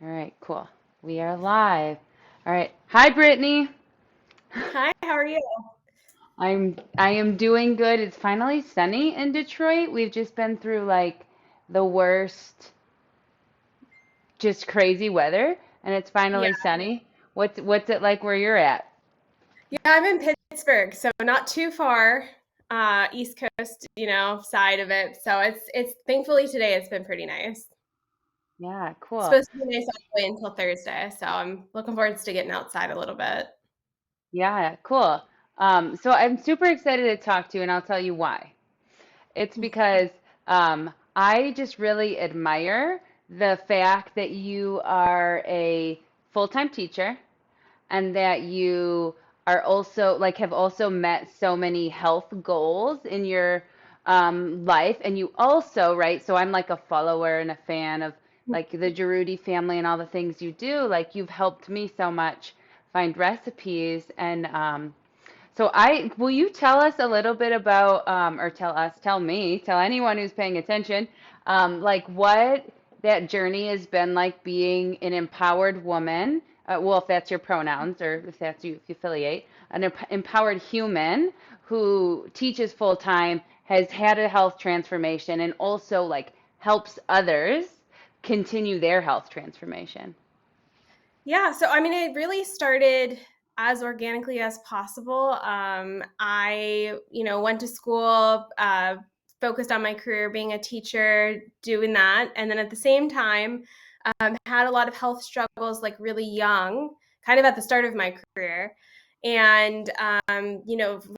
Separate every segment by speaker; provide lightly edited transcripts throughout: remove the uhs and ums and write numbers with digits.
Speaker 1: All right, cool. We are live. All right. Hi, Brittany.
Speaker 2: Hi, how are you?
Speaker 1: I am doing good. It's finally sunny in Detroit. We've just been through like the worst, just crazy weather, and it's
Speaker 2: Yeah.
Speaker 1: finally sunny. What's it like where you're at?
Speaker 2: Yeah, I'm in Pittsburgh, so not too far, East Coast, side of it. So it's thankfully today it's been pretty nice.
Speaker 1: Yeah,
Speaker 2: It's
Speaker 1: cool.
Speaker 2: supposed to be nice all the way until Thursday, so I'm looking forward to getting outside a little bit.
Speaker 1: Yeah, cool. So I'm super excited to talk to you, and I'll tell you why. It's because I just really admire the fact that you are a full-time teacher and that you are also like have also met so many health goals in your life. And you also, right? So I'm like a follower and a fan of like the Jaroudi family and all the things you do. Like you've helped me so much find recipes and so will you tell us a little bit about, or tell me, tell anyone who's paying attention, like what that journey has been like being an empowered woman, well, if that's your pronouns or if that's you, if you affiliate, an empowered human who teaches full time, has had a health transformation, and also like helps others continue their health transformation.
Speaker 2: Yeah, so I mean, it really started as organically as possible. I went to school, focused on my career being a teacher, doing that, and then at the same time, had a lot of health struggles like really young, kind of at the start of my career. And,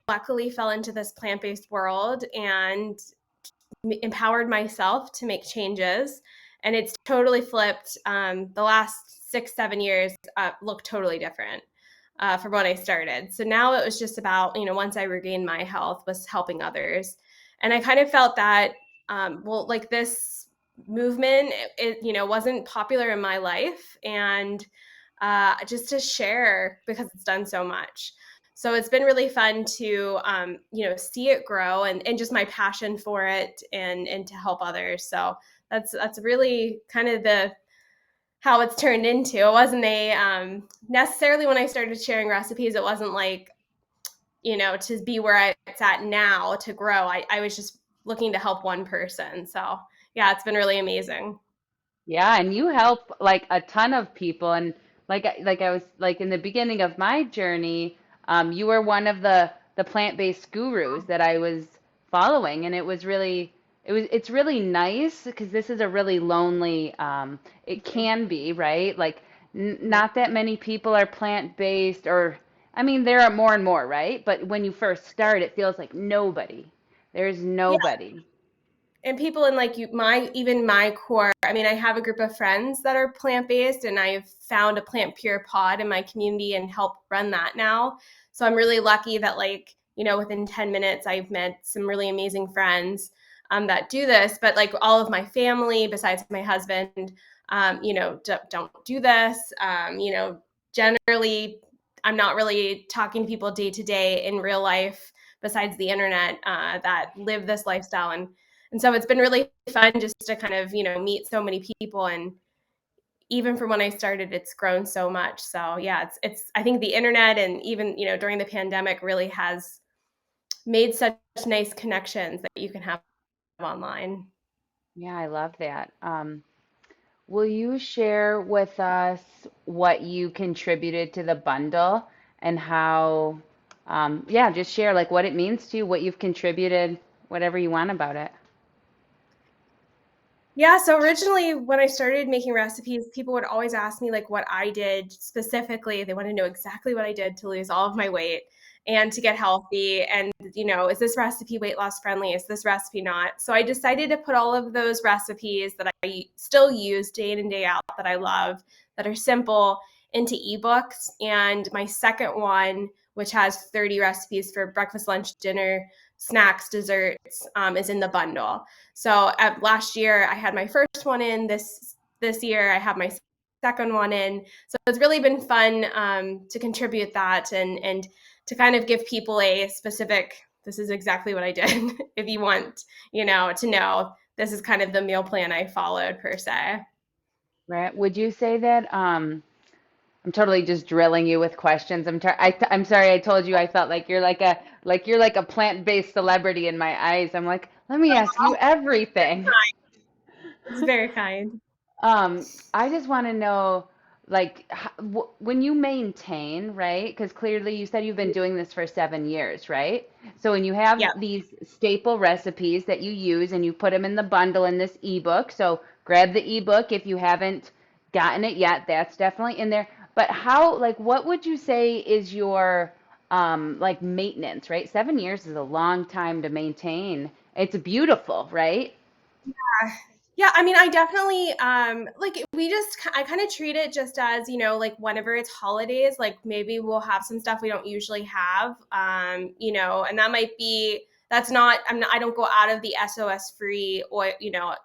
Speaker 2: luckily fell into this plant based world and empowered myself to make changes. And it's totally flipped. The last 6, 7 years look totally different from when I started. So now it was just about, once I regained my health, was helping others. And I kind of felt that, like this movement, wasn't popular in my life. And just to share because it's done so much. So it's been really fun to see it grow and just my passion for it and to help others. So that's really kind of the how it's turned into. It wasn't a necessarily when I started sharing recipes, it wasn't like to be where it's at now to grow. I was just looking to help one person. So yeah, it's been really amazing.
Speaker 1: Yeah, and you help like a ton of people, and like I was like in the beginning of my journey, you were one of the plant-based gurus that I was following, and it's really nice because this is a really lonely it can be, right? Like n not that many people are plant-based, or I mean there are more and more, right? But when you first start, it feels like nobody. There's nobody.
Speaker 2: And people in like my core, I mean, I have a group of friends that are plant-based and I've found a plant pure pod in my community and help run that now. So I'm really lucky that like within 10 minutes I've met some really amazing friends that do this. But like all of my family besides my husband don't do this. Generally I'm not really talking to people day to day in real life besides the internet that live this lifestyle. And so it's been really fun just to kind of, meet so many people. And even from when I started, it's grown so much. So yeah, I think the internet and even, during the pandemic really has made such nice connections that you can have online.
Speaker 1: Yeah, I love that. Will you share with us what you contributed to the bundle and how, yeah, just share like what it means to you, what you've contributed, whatever you want about it.
Speaker 2: Yeah, so originally when I started making recipes, people would always ask me like what I did specifically. They want to know exactly what I did to lose all of my weight and to get healthy. And, is this recipe weight loss friendly? Is this recipe not? So I decided to put all of those recipes that I still use day in and day out that I love, that are simple, into ebooks. And my second one, which has 30 recipes for breakfast, lunch, dinner, snacks, desserts, is in the bundle. So last year I had my first one in. This year I have my second one in. So it's really been fun to contribute that and to kind of give people a specific. This is exactly what I did. If you want, to know, this is kind of the meal plan I followed per se.
Speaker 1: Right. Would you say that I'm totally just drilling you with questions. I'm sorry I told you I felt like you're like a plant-based celebrity in my eyes. I'm like, let me ask you everything.
Speaker 2: It's very kind.
Speaker 1: I just want to know, like, when you maintain, right? Because clearly you said you've been doing this for 7 years, right? So when you have
Speaker 2: Yeah.
Speaker 1: these staple recipes that you use and you put them in the bundle in this ebook, so grab the ebook if you haven't gotten it yet. That's definitely in there. But like, what would you say is your, like maintenance, right? 7 years is a long time to maintain. It's beautiful, right?
Speaker 2: Yeah, I mean, I definitely like we just I kind of treat it just as, like whenever it's holidays, like maybe we'll have some stuff we don't usually have. And that might be that's not I don't go out of the SOS free oil,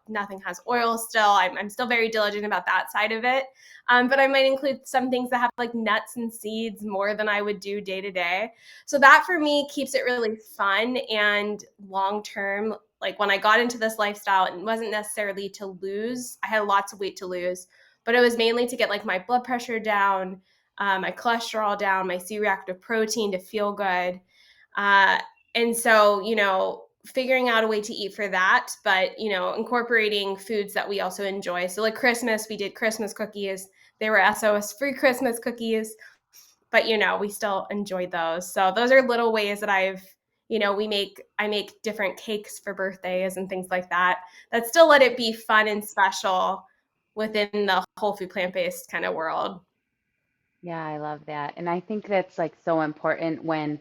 Speaker 2: nothing has oil still. I'm still very diligent about that side of it. But I might include some things that have like nuts and seeds more than I would do day to day. So that for me keeps it really fun and long term. Like when I got into this lifestyle, it wasn't necessarily to lose. I had lots of weight to lose, but it was mainly to get like my blood pressure down, my cholesterol down, my C-reactive protein to feel good. Uh, and so, figuring out a way to eat for that, but, incorporating foods that we also enjoy. So like Christmas, we did Christmas cookies. They were SOS free Christmas cookies, but we still enjoy those. So those are little ways that I make different cakes for birthdays and things like that still let it be fun and special within the whole food plant-based kind of world.
Speaker 1: Yeah, I love that. And I think that's like so important when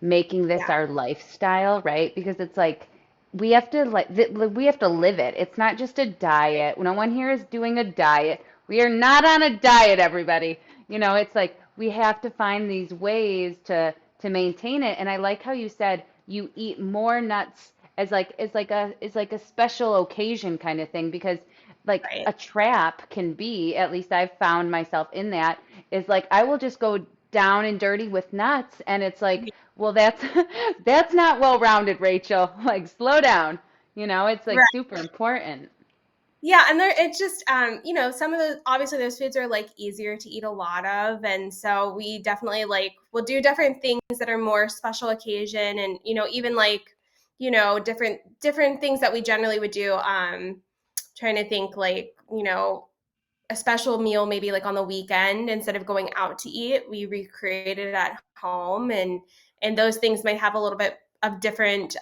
Speaker 1: making this
Speaker 2: Yeah.
Speaker 1: our lifestyle, right? Because it's like we have to live it. It's not just a diet. No one here is doing a diet. We are not on a diet, everybody. It's like we have to find these ways to maintain it. And I like how you said you eat more nuts as like a special occasion kind of thing because like
Speaker 2: Right.
Speaker 1: a trap can be, at least I've found myself in that, is like I will just go down and dirty with nuts and it's like, well that's that's not well rounded, Rachel. Like slow down. It's like
Speaker 2: Right.
Speaker 1: super important.
Speaker 2: Yeah, and it's just some of those obviously those foods are like easier to eat a lot of, and so we definitely like we'll do different things that are more special occasion, and even like different things that we generally would do. Trying to think like a special meal maybe like on the weekend instead of going out to eat, we recreate it at home, and those things might have a little bit of different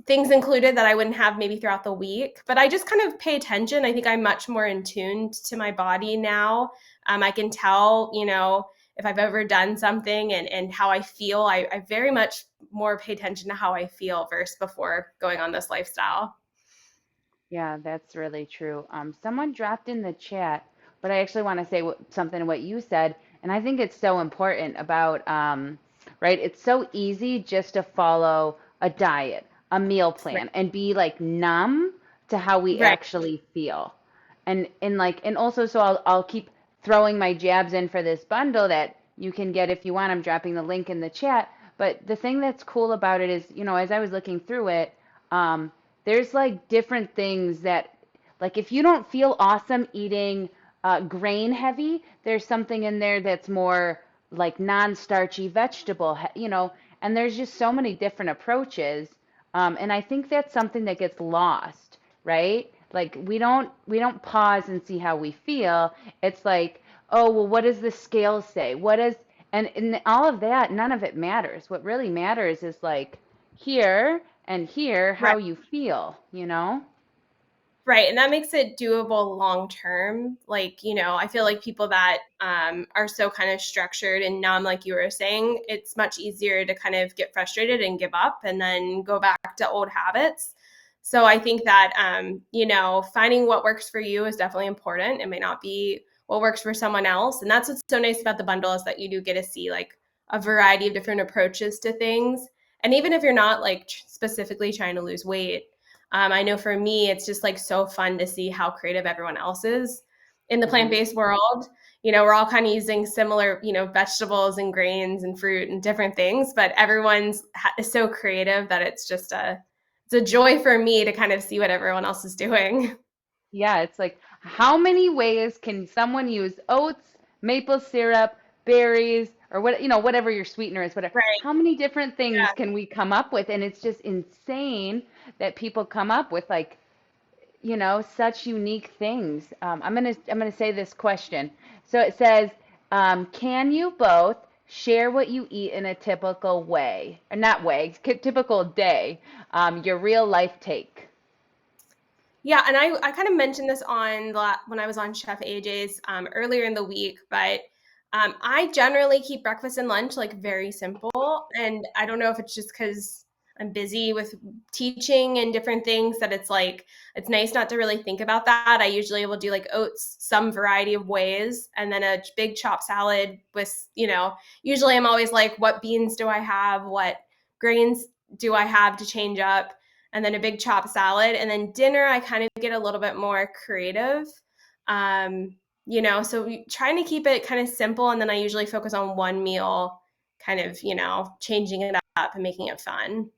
Speaker 2: things included that I wouldn't have maybe throughout the week. But I just kind of pay attention. I think I'm much more in tune to my body now. I can tell, if I've ever done something and how I feel. I very much more pay attention to how I feel versus before going on this lifestyle.
Speaker 1: Yeah, that's really true. Someone dropped in the chat, but I actually want to say something to what you said, and I think it's so important about, right? It's so easy just to follow a diet, a meal
Speaker 2: Right.
Speaker 1: plan, and be like numb to how we
Speaker 2: Right.
Speaker 1: actually feel. And also, so I'll keep throwing my jabs in for this bundle that you can get if you want. I'm dropping the link in the chat. But the thing that's cool about it is, as I was looking through it, um, there's like different things that, like, if you don't feel awesome eating grain heavy, there's something in there that's more like non-starchy vegetable, and there's just so many different approaches. And I think that's something that gets lost, right? Like we don't pause and see how we feel. It's like, oh, well, what does the scale say? And in all of that, none of it matters. What really matters is like here and here
Speaker 2: Right.
Speaker 1: how you feel.
Speaker 2: Right. And that makes it doable long term. Like, I feel like people that are so kind of structured and numb, like you were saying, it's much easier to kind of get frustrated and give up and then go back to old habits. So I think that, finding what works for you is definitely important. It may not be what works for someone else. And that's what's so nice about the bundle is that you do get to see like a variety of different approaches to things. And even if you're not like specifically trying to lose weight, I know for me, it's just like so fun to see how creative everyone else is in the
Speaker 1: Hmm.
Speaker 2: plant-based world. We're all kind of using similar, vegetables and grains and fruit and different things, but everyone's is so creative that it's a joy for me to kind of see what everyone else is doing.
Speaker 1: Yeah, it's like How many ways can someone use oats, maple syrup, berries, or what, whatever your sweetener is, whatever.
Speaker 2: Right.
Speaker 1: How many different things
Speaker 2: Yeah.
Speaker 1: can we come up with? And it's just insane that people come up with like, such unique things. I'm gonna say this question. So it says, can you both share what you eat in a typical way, or not way, typical day, your real life take?
Speaker 2: Yeah, and I kind of mentioned this when I was on Chef AJ's earlier in the week, but I generally keep breakfast and lunch like very simple, and I don't know if it's just because I'm busy with teaching and different things that it's like it's nice not to really think about that. I usually will do like oats, some variety of ways, and then a big chopped salad with Usually I'm always like, what beans do I have? What grains do I have to change up? And then a big chopped salad. And then dinner, I kind of get a little bit more creative. Um, so trying to keep it kind of simple. And then I usually focus on one meal, kind of, changing it up and making it fun.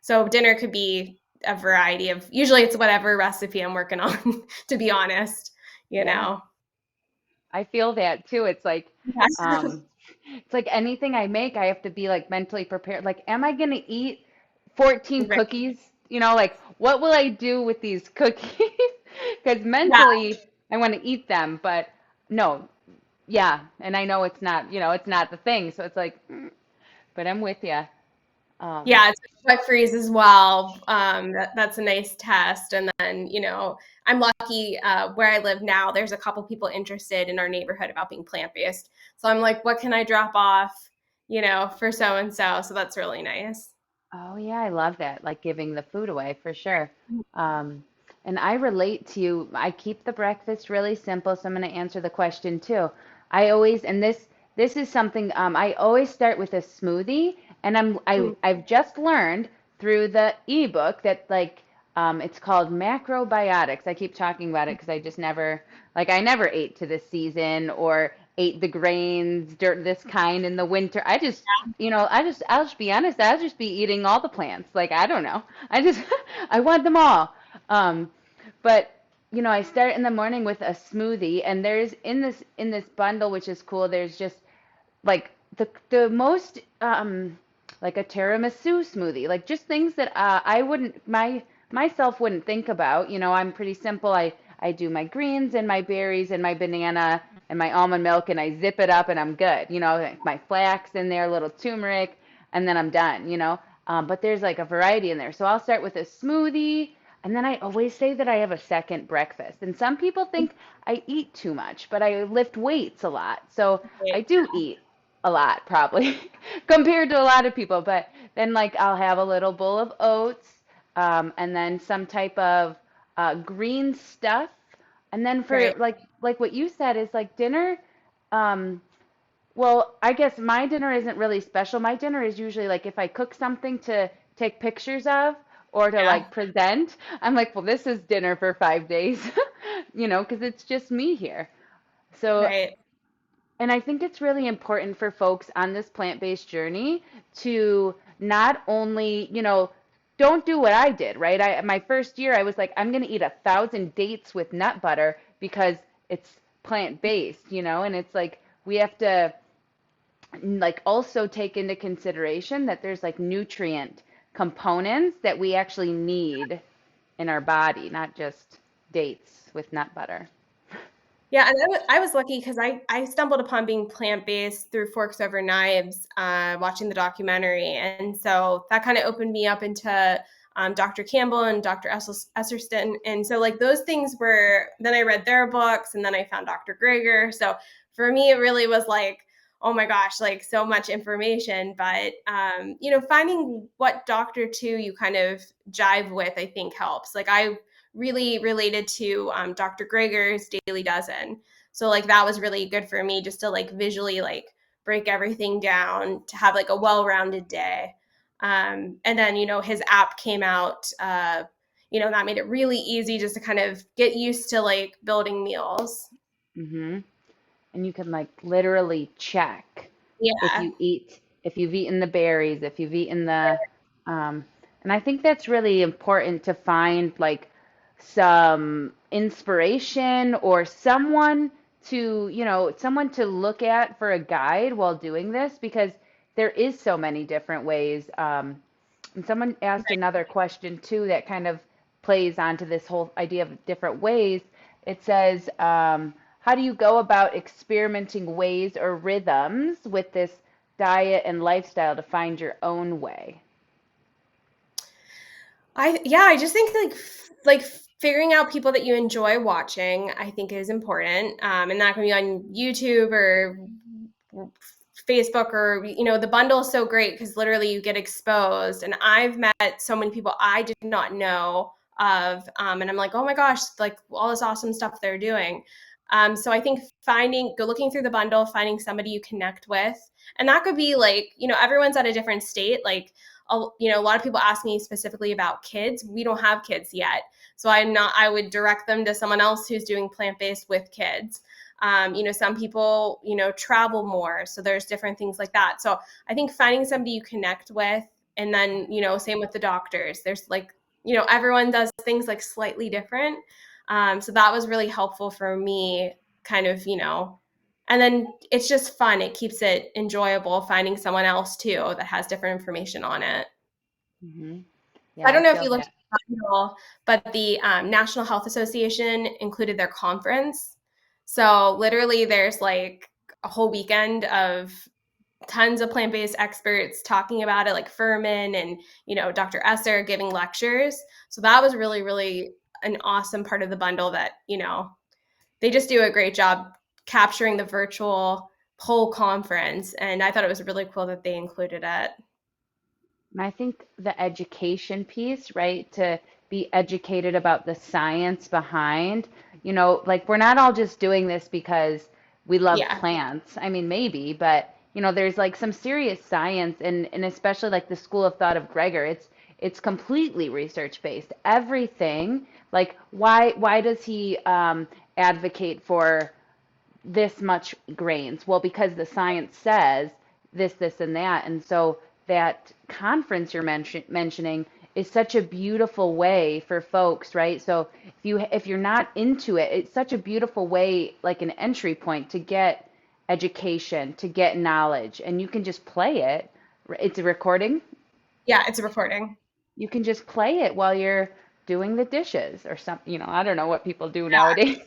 Speaker 2: So dinner could be a variety of, usually it's whatever recipe I'm working on, to be honest, you
Speaker 1: Yeah,
Speaker 2: know?
Speaker 1: I feel that too.
Speaker 2: Yeah.
Speaker 1: It's like anything I make, I have to be like mentally prepared. Like, am I gonna eat 14
Speaker 2: Right.
Speaker 1: cookies? Like, what will I do with these cookies? Because
Speaker 2: Yeah.
Speaker 1: mentally, I want to eat them, but no, yeah, and I know it's not the thing. So it's like, but I'm with you. Um,
Speaker 2: Yeah, it's a quick freeze as well. That's a nice test. And then, I'm lucky where I live now, there's a couple people interested in our neighborhood about being plant-based. So I'm like, what can I drop off, for so and so? So that's really nice.
Speaker 1: Oh yeah, I love that. Like giving the food away for sure. Um, and I relate to you. I keep the breakfast really simple, so I'm going to answer the question too. I always, and this is something I always start with a smoothie, and I've just learned through the ebook that like it's called macrobiotics. I keep talking about it because I just never like I never ate to this season or ate the grains this kind in the winter. I'll just be honest, I'll just be eating all the plants. Like, I don't know. I just, I want them all. Um, but, I start in the morning with a smoothie, and there's in this bundle, which is cool, there's just like the most, like a tiramisu smoothie, like just things that I wouldn't, myself wouldn't think about. I'm pretty simple. I do my greens and my berries and my banana and my almond milk and I zip it up and I'm good. Like my flax in there, a little turmeric, and then I'm done. But there's like a variety in there. So I'll start with a smoothie and then I always say that I have a second breakfast. And some people think I eat too much, but I lift weights a lot. So I
Speaker 2: Right.
Speaker 1: do eat a lot probably compared to a lot of people. But then like I'll have a little bowl of oats, and then some type of green stuff. And then for
Speaker 2: Right.
Speaker 1: like what you said is like dinner. Um, well, I guess my dinner isn't really special. My dinner is usually like if I cook something to take pictures of or to
Speaker 2: Yeah.
Speaker 1: like present, I'm like, well, this is dinner for 5 days, because it's just me here. So
Speaker 2: Right.
Speaker 1: and I think it's really important for folks on this plant-based journey to not only, don't do what I did, right? My first year, I was like, I'm going to eat 1,000 dates with nut butter because it's plant-based, and it's like we have to like also take into consideration that there's like nutrient components that we actually need in our body, not just dates with nut butter.
Speaker 2: Yeah, and I was lucky because I stumbled upon being plant-based through Forks Over Knives, watching the documentary, and so that kinda opened me up into, Dr. Campbell and Dr. Esselstyn, and so, like, those things were then I read their books, and then I found Dr. Greger, so for me, it really was like, "Oh my gosh," like, so much information, but, finding what doctor too you kind of jive with, I think helps. Like, I really related to Dr. Greger's Daily Dozen. So like that was really good for me just to like visually like break everything down to have like a well-rounded day. And then his app came out. That made it really easy just to kind of get used to like building meals.
Speaker 1: Hmm. And you can like literally check
Speaker 2: Yeah.
Speaker 1: if you've eaten the berries, if you've eaten um, and I think that's really important to find like some. inspiration or someone to look at for a guide while doing this because there is so many different ways. And someone asked another question too that kind of plays onto this whole idea of different ways. It says, how do you go about experimenting ways or rhythms with this diet and lifestyle to find your own way?
Speaker 2: I just think like figuring out people that you enjoy watching, I think is important. And that can be on YouTube or Facebook, or the bundle is so great because literally you get exposed. And I've met so many people I did not know of, and I'm like, oh my gosh, like all this awesome stuff they're doing. So I think looking through the bundle, finding somebody you connect with, and that could be like, everyone's at a different state. Like, a lot of people ask me specifically about kids. We don't have kids yet, so I would direct them to someone else who's doing plant-based with kids. Some people, travel more. So there's different things like that. So I think finding somebody you connect with, and then, same with the doctors. There's like, everyone does things like slightly different. So that was really helpful for me, kind of, and then it's just fun. It keeps it enjoyable finding someone else too that has different information on it.
Speaker 1: Hmm.
Speaker 2: I
Speaker 1: Yeah, I
Speaker 2: don't know if
Speaker 1: feel
Speaker 2: you looked
Speaker 1: that.
Speaker 2: at the bundle, but the National Health Association included their conference. So literally, there's like a whole weekend of tons of plant-based experts talking about it, like Furman and Dr. Esser giving lectures. So that was really, really an awesome part of the bundle that they just do a great job capturing the virtual whole conference, and I thought it was really cool that they included it.
Speaker 1: And I think the education piece, right, to be educated about the science behind, like we're not all just doing this because we love
Speaker 2: Yeah.
Speaker 1: plants. I mean, maybe, but there's like some serious science and especially like the school of thought of Gregor, it's completely research based. Everything, like why does he advocate for this much grains? Well, because the science says this, and that. And so that conference you're mentioning is such a beautiful way for folks, right? So if you're not into it, it's such a beautiful way, like an entry point to get education, to get knowledge, and you can just play it. It's a recording.
Speaker 2: Yeah, it's a recording.
Speaker 1: You can just play it while you're doing the dishes or something. I don't know what people do nowadays.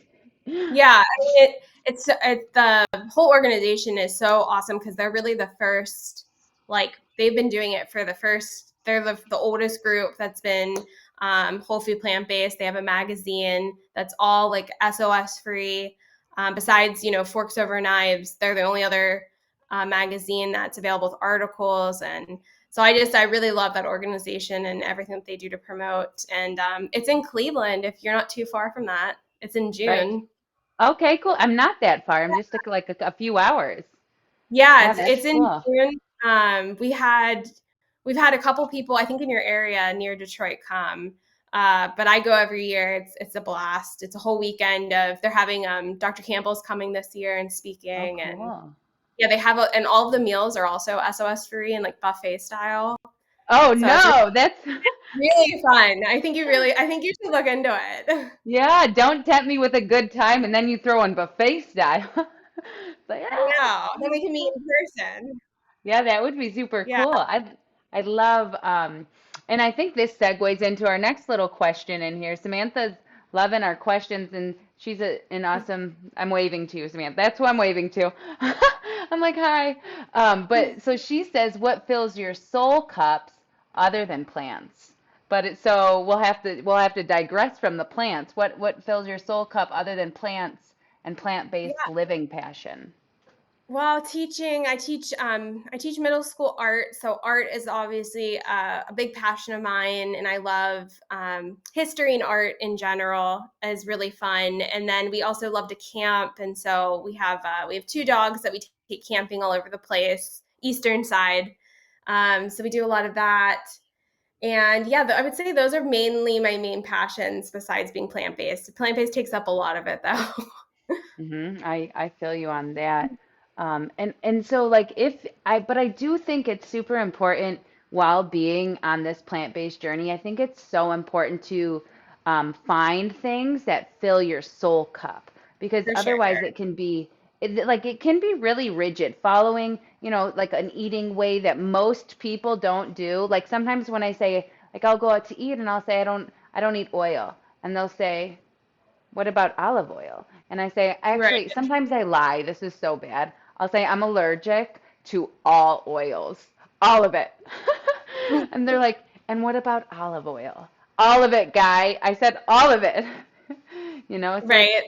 Speaker 2: Yeah, I mean, the whole organization is so awesome because they're really the first, like they've been doing it for the first. They're the oldest group that's been whole food plant based. They have a magazine that's all like SOS free. Besides, Forks Over Knives, they're the only other magazine that's available with articles. And so I really love that organization and everything that they do to promote. And it's in Cleveland. If you're not too far from that, it's in
Speaker 1: Right.
Speaker 2: June.
Speaker 1: Okay, cool. I'm not that far. I'm just like a few hours.
Speaker 2: Yeah,
Speaker 1: Yeah,
Speaker 2: it's
Speaker 1: that's
Speaker 2: in
Speaker 1: cool.
Speaker 2: June. We've had a couple people, I think, in your area near Detroit come. But I go every year. It's a blast. It's a whole weekend of they're having Dr. Campbell's coming this year and
Speaker 1: Oh,
Speaker 2: speaking. And
Speaker 1: cool.
Speaker 2: yeah, they have and all of the meals are also SOS free and like buffet style.
Speaker 1: Oh
Speaker 2: So it's
Speaker 1: no, that's
Speaker 2: really fun. I think you should look into it.
Speaker 1: yeah, don't tempt me with a good time and then you throw in buffet style. But
Speaker 2: I
Speaker 1: yeah,
Speaker 2: know. Then we can meet in person.
Speaker 1: yeah, that would be super
Speaker 2: Yeah.
Speaker 1: cool. I'd love and I think this segues into our next little question in here. Samantha's loving our questions and she's an awesome I'm waving to you, Samantha. That's who I'm waving to. I'm like, hi. But so she says, what fills your soul cups other than plants? But so we'll have to digress from the plants. What fills your soul cup other than plants and plant-based living passion?
Speaker 2: Well, I teach middle school art, so art is obviously a big passion of mine, and I love history and art in general is really fun. And then we also love to camp, and so we have two dogs that we take camping all over the place, eastern side. So we do a lot of that, and yeah, I would say those are mainly my main passions besides being plant based. Plant based takes up a lot of it, though.
Speaker 1: I feel you on that. And so like but I do think it's super important while being on this plant-based journey. I think it's so important to find things that fill your soul cup, because
Speaker 2: For sure.
Speaker 1: otherwise it can be really rigid, following, like an eating way that most people don't do. Like sometimes when I say, like, I'll go out to eat and I'll say I don't eat oil, and they'll say, what about olive oil? And I say,
Speaker 2: Right.
Speaker 1: actually, sometimes I lie. This is so bad. I'll say, I'm allergic to all oils, all of it. And they're like, and what about olive oil? All of it, guy. I said all of it. So it's
Speaker 2: Right.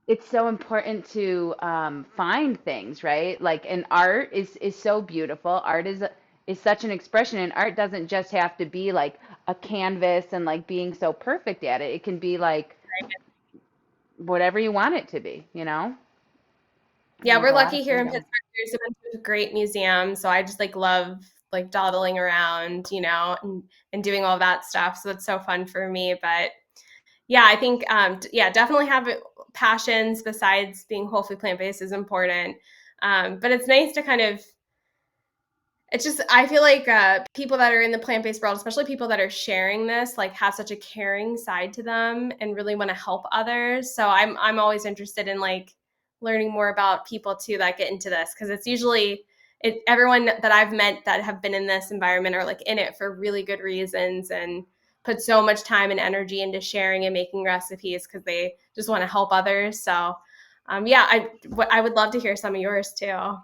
Speaker 1: it's so important to find things, right? Like, and art is so beautiful. Art is such an expression, and art doesn't just have to be like a canvas and like being so perfect at it. It can be like whatever you want it to be.
Speaker 2: Yeah,
Speaker 1: There's
Speaker 2: we're
Speaker 1: a lot
Speaker 2: lucky
Speaker 1: of
Speaker 2: here in
Speaker 1: freedom.
Speaker 2: Pittsburgh. There's a bunch of great museums, so I just like love like dawdling around, and doing all that stuff. So it's so fun for me. But yeah, I think yeah, definitely have passions besides being whole food plant based is important. But it's nice to kind of it's just I feel like people that are in the plant-based world, especially people that are sharing this, like have such a caring side to them and really want to help others. So I'm always interested in like learning more about people too that get into this, because it's usually everyone that I've met that have been in this environment are like in it for really good reasons and put so much time and energy into sharing and making recipes because they just want to help others. So yeah, I would love to hear some of yours too.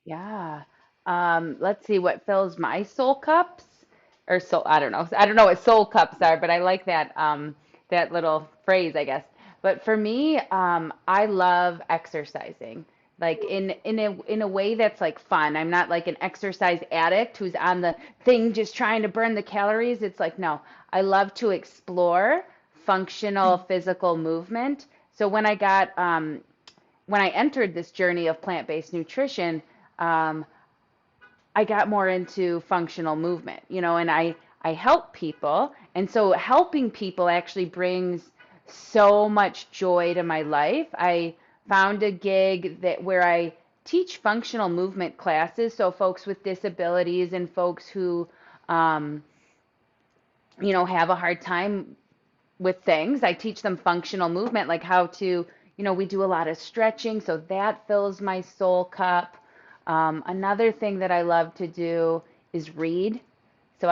Speaker 1: Yeah. Let's see what fills my soul cups, or soul. I don't know. I don't know what soul cups are, but I like that little phrase, I guess. But for me, I love exercising, like in a way that's like fun. I'm not like an exercise addict who's on the thing just trying to burn the calories. It's like, no, I love to explore functional physical movement. So when I entered this journey of plant-based nutrition, um, I got more into functional movement, and I help people. And so helping people actually brings so much joy to my life. I found a gig where I teach functional movement classes, so folks with disabilities and folks who um, have a hard time with things. I teach them functional movement, like how to, we do a lot of stretching, so that fills my soul cup. Another thing that I love to do is read. So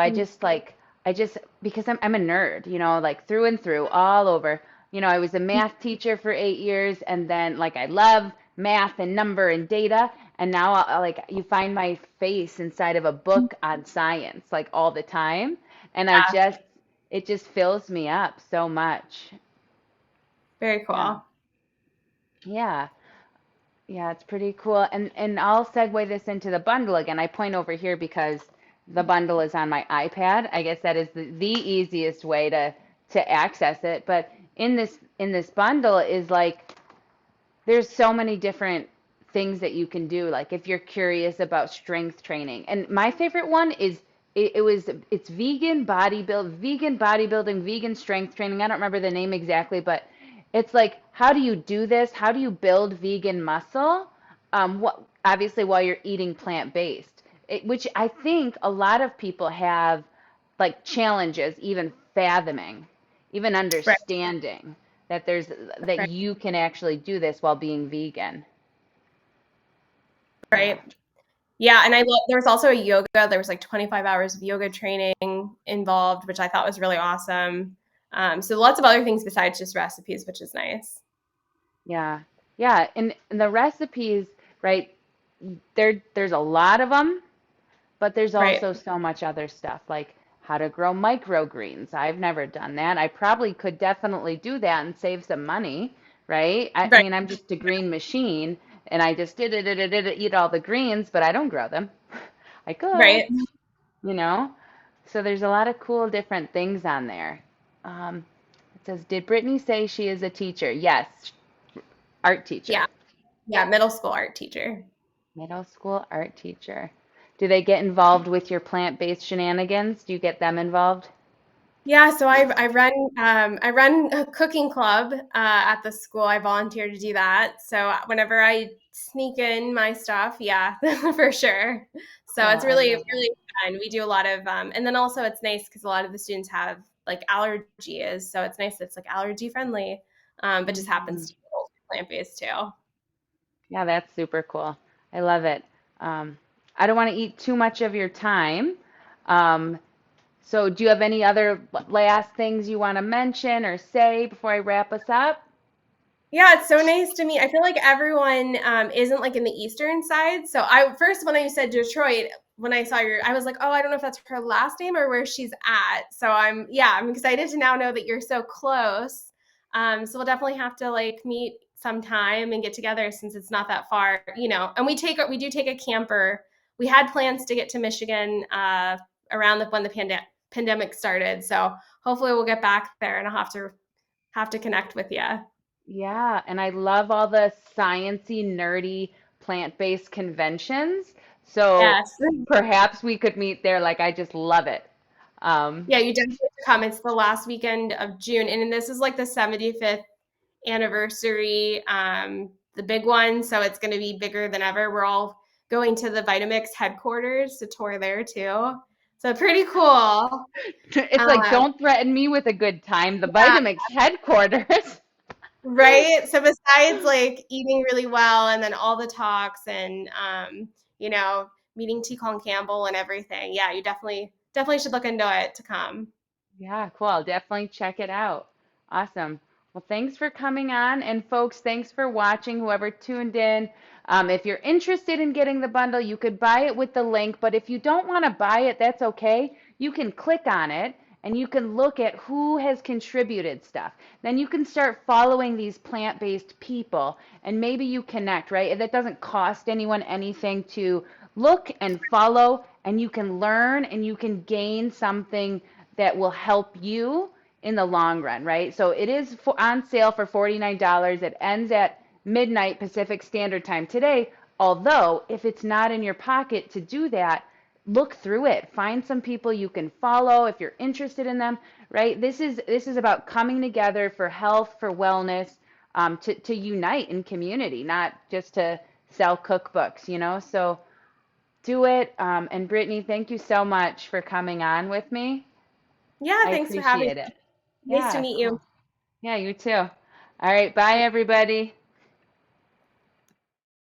Speaker 1: because I'm a nerd, like through and through, all over. I was a math teacher for 8 years, and then like I love math and number and data, and now like you find my face inside of a book on science like all the time, and
Speaker 2: Yeah,
Speaker 1: it just fills me up so much.
Speaker 2: very
Speaker 1: Yeah.
Speaker 2: cool.
Speaker 1: Yeah. Yeah, it's pretty cool. And I'll segue this into the bundle again. I point over here because the bundle is on my iPad. I guess that is the easiest way to access it. But in this bundle is like there's so many different things that you can do. Like if you're curious about strength training. And my favorite one is it's vegan bodybuilding, vegan strength training. I don't remember the name exactly, but it's like, how do you do this? How do you build vegan muscle? What obviously while you're eating plant-based, which I think a lot of people have like challenges even fathoming, even
Speaker 2: Right,
Speaker 1: understanding that
Speaker 2: right,
Speaker 1: you can actually do this while being vegan. Yeah.
Speaker 2: right. Yeah, and I love there was also a yoga, there was like 25 hours of yoga training involved, which I thought was really awesome. So lots of other things besides just recipes, which is nice.
Speaker 1: Yeah. Yeah. And the recipes, right? There's a lot of them, but there's
Speaker 2: Right,
Speaker 1: also so much other stuff like how to grow microgreens. I've never done that. I probably could definitely do that and save some money, right? I
Speaker 2: right,
Speaker 1: mean, I'm just a green machine and I just eat all the greens, but I don't grow them. I could,
Speaker 2: right.
Speaker 1: you know? So there's a lot of cool different things on there. It says, did Brittany say she is a teacher? Yes, art teacher.
Speaker 2: Yeah, yeah, middle school art teacher.
Speaker 1: Middle school art teacher. Do they get involved with your plant-based shenanigans? Do you get them involved?
Speaker 2: Yeah, so I run a cooking club at the school. I volunteer to do that. So whenever I sneak in my stuff, yeah, for sure.
Speaker 1: Oh,
Speaker 2: So it's
Speaker 1: I
Speaker 2: really
Speaker 1: love it.
Speaker 2: really fun. We do a lot of and then also it's nice because a lot of the students have like allergy is. So it's nice that it's like allergy friendly, but just happens
Speaker 1: Mhm.
Speaker 2: to be plant-based too.
Speaker 1: Yeah, that's super cool. I love it. Um, I don't want to eat too much of your time. Um, so do you have any other last things you want to mention or say before I wrap us up?
Speaker 2: Yeah, it's so nice to meet. I feel like everyone isn't like in the eastern side. So I first when I said Detroit, when I saw I was like, oh, I don't know if that's her last name or where she's at. So I'm excited to now know that you're so close. So we'll definitely have to like meet sometime and get together since it's not that far, you know. And we do take a camper. We had plans to get to Michigan around when the pandemic started. So hopefully we'll get back there and I'll have to connect with you.
Speaker 1: Yeah, and I love all the sciencey, nerdy, plant-based conventions. So
Speaker 2: Yes.
Speaker 1: perhaps we could meet there. Like, I just love it. Um,
Speaker 2: Yeah, you definitely have to come. It's the last weekend of June, and this is like the 75th anniversary, the big one. So it's going to be bigger than ever. We're all going to the Vitamix headquarters to tour there too. So pretty cool.
Speaker 1: it's like,
Speaker 2: Um,
Speaker 1: don't threaten me with a good time. The
Speaker 2: yeah,
Speaker 1: Vitamix headquarters.
Speaker 2: right. So besides like eating really well, and then all the talks, and you know, meeting T. Colin Campbell and everything. Yeah, you definitely should look into it to come.
Speaker 1: Yeah, cool. I'll definitely check it out. Awesome. Well, thanks for coming on. And folks, thanks for watching, whoever tuned in. If you're interested in getting the bundle, you could buy it with the link. But if you don't want to buy it, that's okay. You can click on it and you can look at who has contributed stuff. Then you can start following these plant-based people and maybe you connect, right? That doesn't cost anyone anything to look and follow, and you can learn and you can gain something that will help you in the long run, right? So it is on sale for $49. It ends at midnight Pacific Standard Time today. Although, if it's not in your pocket to do that, look through it. Find some people you can follow if you're interested in them, right? This is about coming together for health, for wellness, to unite in community, not just to sell cookbooks, you know? So do it. And Brittany, thank you so much for coming on with me.
Speaker 2: Yeah,
Speaker 1: I
Speaker 2: thanks for having
Speaker 1: appreciate
Speaker 2: me.
Speaker 1: it.
Speaker 2: Nice to
Speaker 1: Yeah,
Speaker 2: meet you.
Speaker 1: cool. Yeah, you too. All right, bye everybody.